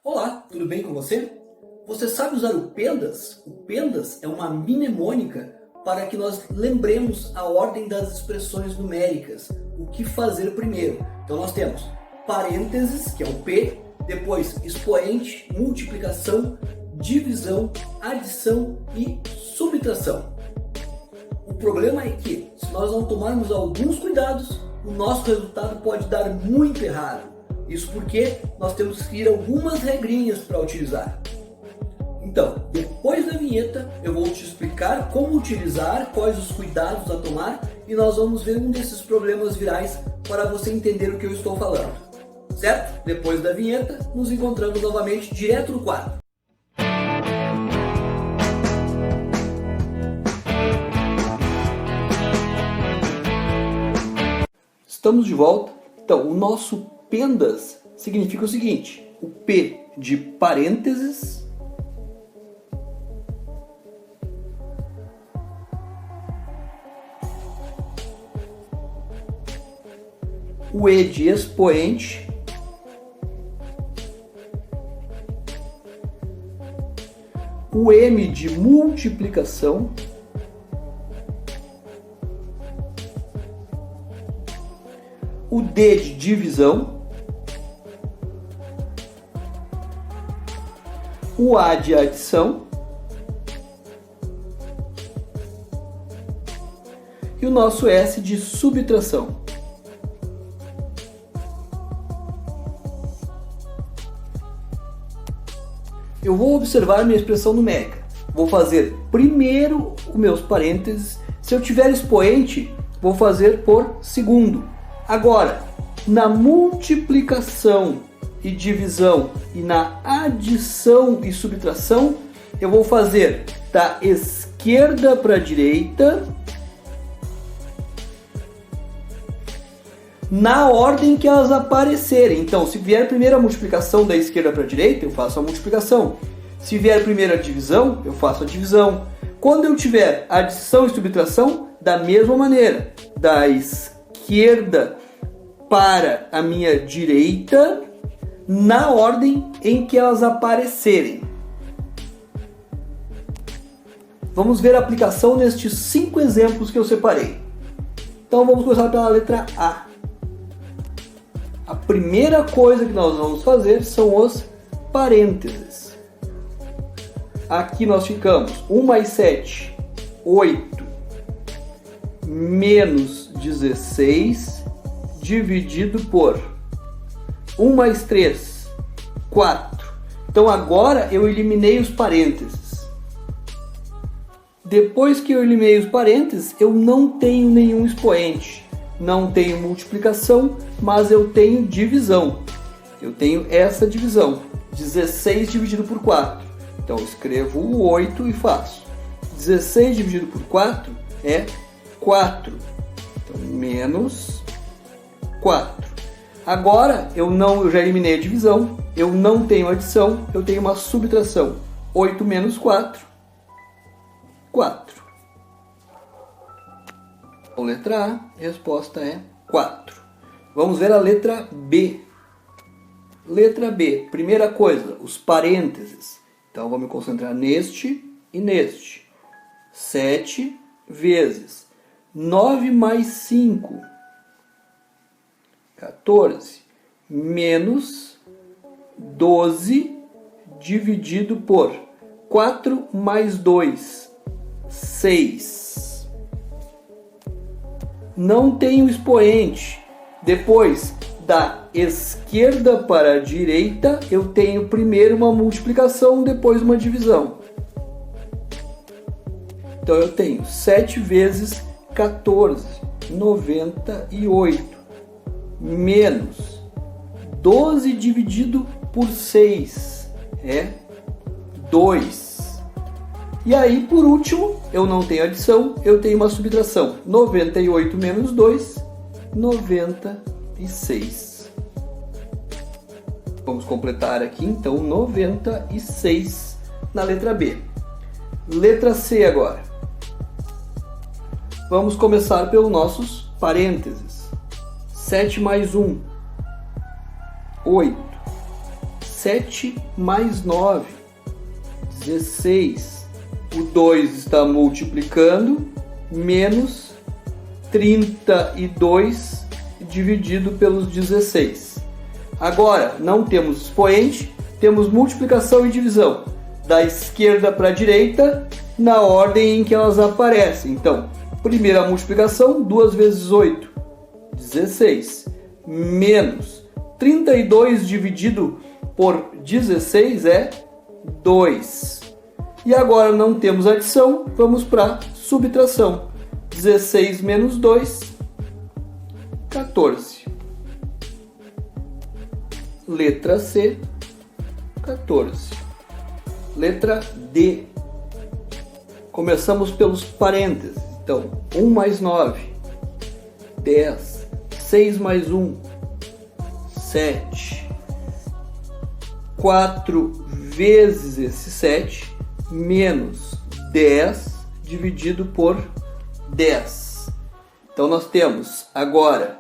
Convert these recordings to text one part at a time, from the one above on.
Olá, tudo bem com você? Você sabe usar o PENDAS? O PENDAS é uma mnemônica para que nós lembremos a ordem das expressões numéricas, o que fazer primeiro. Então nós temos parênteses, que é o P, depois expoente, multiplicação, divisão, adição e subtração. O problema é que, se nós não tomarmos alguns cuidados, o nosso resultado pode dar muito errado. Isso porque nós temos que seguir algumas regrinhas para utilizar. Então, depois da vinheta, eu vou te explicar como utilizar, quais os cuidados a tomar e nós vamos ver um desses problemas virais para você entender o que eu estou falando. Certo? Depois da vinheta, nos encontramos novamente direto no quadro. Estamos de volta. Então, o nosso PENDAS significa o seguinte: o P de parênteses, o E de expoente, o M de multiplicação, o D de divisão, o A de adição e o nosso S de subtração. Eu vou observar minha expressão numérica. Vou fazer primeiro os meus parênteses. Se eu tiver expoente, vou fazer por segundo. Agora, na multiplicação e divisão e na adição e subtração, eu vou fazer da esquerda para a direita na ordem que elas aparecerem. Então, se vier primeiro a multiplicação da esquerda para a direita, eu faço a multiplicação. Se vier primeiro a divisão, eu faço a divisão. Quando eu tiver adição e subtração, da mesma maneira, da esquerda para a minha direita, na ordem em que elas aparecerem. Vamos ver a aplicação nestes 5 exemplos que eu separei. Então vamos começar pela letra A. A primeira coisa que nós vamos fazer são os parênteses. Aqui nós ficamos 1 mais 7, 8, menos 16, dividido por 1 mais 3, 4. Então agora eu eliminei os parênteses. Depois que eu eliminei os parênteses, eu não tenho nenhum expoente. Não tenho multiplicação, mas eu tenho divisão. Eu tenho essa divisão. 16 dividido por 4. Então eu escrevo o 8 e faço. 16 dividido por 4 é 4. Então menos 4. Agora eu já eliminei a divisão, eu não tenho adição, eu tenho uma subtração. 8 menos 4, 4. Então, letra A, a resposta é 4. Vamos ver a letra B. Letra B, primeira coisa, os parênteses. Então vou me concentrar neste e neste. 7 vezes 9 mais 5. 14 menos 12 dividido por 4 mais 2, 6. Não tenho expoente. Depois, da esquerda para a direita, eu tenho primeiro uma multiplicação, depois uma divisão. Então eu tenho 7 vezes 14, 98. Menos 12 dividido por 6 é 2. E aí, por último, eu não tenho adição, eu tenho uma subtração. 98 menos 2, 96. Vamos completar aqui, então, 96 na letra B. Letra C agora. Vamos começar pelos nossos parênteses. 7 mais 1, 8. 7 mais 9, 16. O 2 está multiplicando, menos 32 dividido pelos 16. Agora, não temos expoente, temos multiplicação e divisão. Da esquerda para a direita, na ordem em que elas aparecem. Então, primeira multiplicação, 2 vezes 8, 16. Menos 32 dividido por 16 é 2. E agora não temos adição, vamos para subtração. 16 menos 2, 14. Letra C, 14. Letra D. Começamos pelos parênteses. Então, 1 mais 9, 10. 6 mais 1, 7. 4 vezes esse 7, menos 10 dividido por 10. Então nós temos agora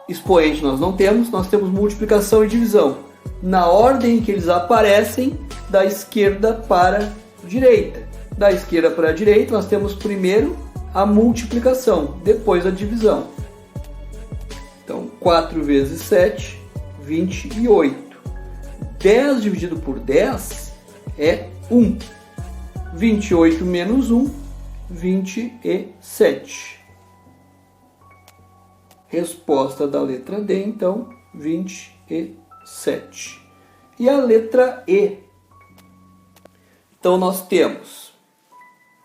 expoente, nós temos multiplicação e divisão. Na ordem que eles aparecem, da esquerda para a direita. Da esquerda para a direita, nós temos primeiro a multiplicação, depois a divisão. Então, 4 vezes 7, 28. 10 dividido por 10 é 1. 28 menos 1, 27. Resposta da letra D, então, 27. E a letra E. Então, nós temos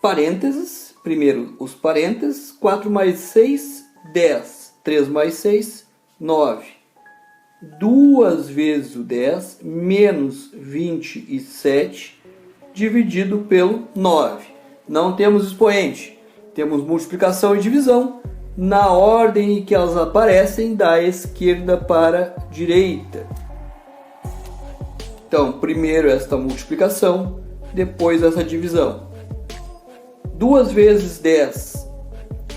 parênteses. Primeiro, os parênteses. 4 mais 6, 10. 3 mais 6, 9. 2 vezes o 10, menos 27, dividido pelo 9. Não temos expoente. Temos multiplicação e divisão. Na ordem em que elas aparecem, da esquerda para a direita. Então, primeiro esta multiplicação, depois essa divisão. 2 vezes 10,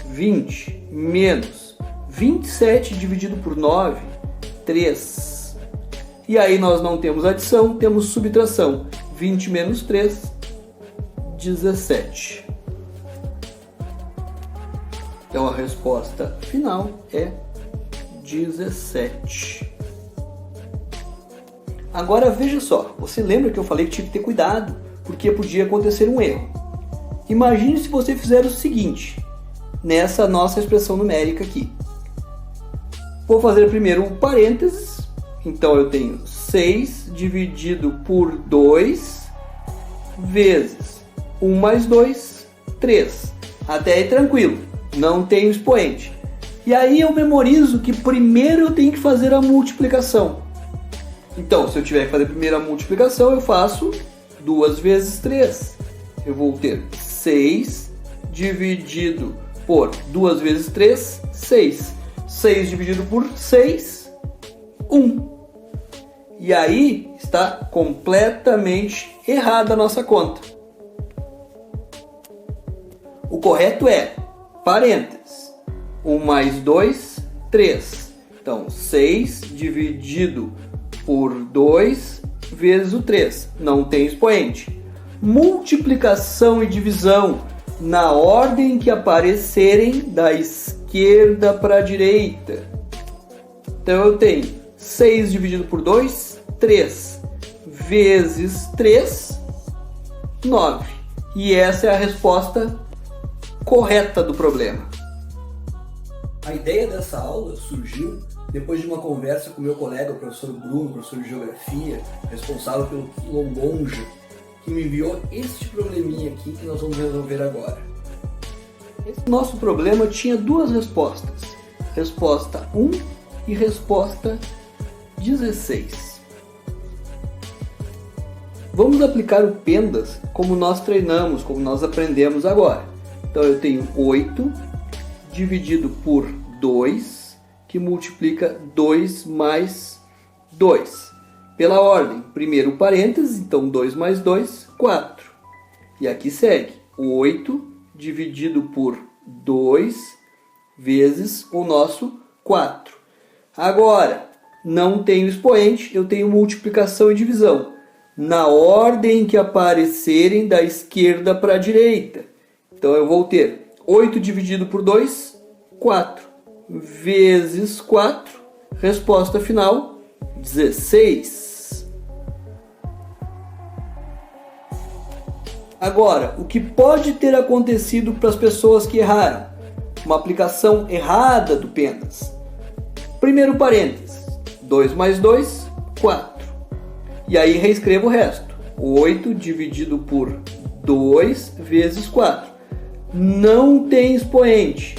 20, menos 27 dividido por 9, 3. E aí nós não temos adição, temos subtração. 20 menos 3, 17. Então a resposta final é 17. Agora veja só, você lembra que eu falei que tinha que ter cuidado, porque podia acontecer um erro. Imagine se você fizer o seguinte, nessa nossa expressão numérica aqui. Vou fazer primeiro um parênteses, então eu tenho 6 dividido por 2 vezes 1 mais 2, 3. Até aí tranquilo, não tenho expoente. E aí eu memorizo que primeiro eu tenho que fazer a multiplicação. Então, se eu tiver que fazer primeiro a multiplicação, eu faço 2 vezes 3. Eu vou ter 6 dividido por 2 vezes 3, 6. 6 dividido por 6, 1. E aí está completamente errada a nossa conta. O correto é parênteses. 1 mais 2, 3. Então, 6 dividido por 2 vezes o 3. Não tem expoente. Multiplicação e divisão na ordem que aparecerem da esquerda para a direita. Então eu tenho 6 dividido por 2, 3. Vezes 3, 9. E essa é a resposta correta do problema. A ideia dessa aula surgiu depois de uma conversa com meu colega, o professor Bruno, professor de Geografia, responsável pelo quilombojo, que me enviou este probleminha aqui que nós vamos resolver agora. Esse nosso problema tinha duas respostas. Resposta 1 e resposta 16. Vamos aplicar o PENDAS como nós treinamos, como nós aprendemos agora. Então eu tenho 8 dividido por 2, que multiplica 2 mais 2. Pela ordem, primeiro parênteses, então 2 mais 2, 4. E aqui segue 8 dividido por 2 vezes o nosso 4. Agora, não tenho expoente, eu tenho multiplicação e divisão. Na ordem que aparecerem da esquerda para a direita. Então eu vou ter 8 dividido por 2, 4. Vezes 4, resposta final, 16. Agora, o que pode ter acontecido para as pessoas que erraram? Uma aplicação errada do PENDAS. Primeiro parênteses, 2 mais 2, 4. E aí reescrevo o resto. 8 dividido por 2 vezes 4. Não tem expoente.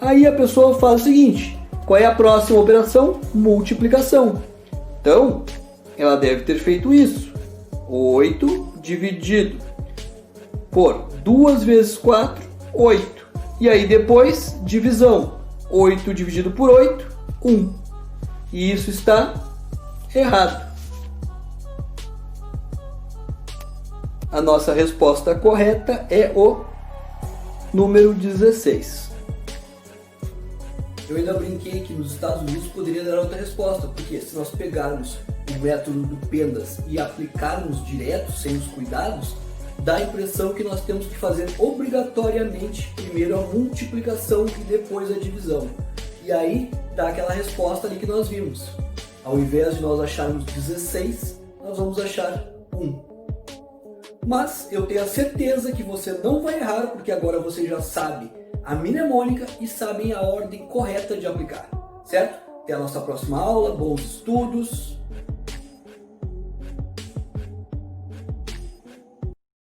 Aí a pessoa faz o seguinte, qual é a próxima operação? Multiplicação. Então, ela deve ter feito isso. 8 dividido por 2 vezes 4, 8. E aí depois, divisão. 8 dividido por 8, 1. E isso está errado. A nossa resposta correta é o número 16. Eu ainda brinquei que nos Estados Unidos poderia dar outra resposta, porque se nós pegarmos o método do PENDAS e aplicarmos direto, sem os cuidados, dá a impressão que nós temos que fazer obrigatoriamente primeiro a multiplicação e depois a divisão. E aí dá aquela resposta ali que nós vimos. Ao invés de nós acharmos 16, nós vamos achar 1. Mas eu tenho a certeza que você não vai errar, porque agora você já sabe a mnemônica e sabem a ordem correta de aplicar, certo? Até a nossa próxima aula, bons estudos!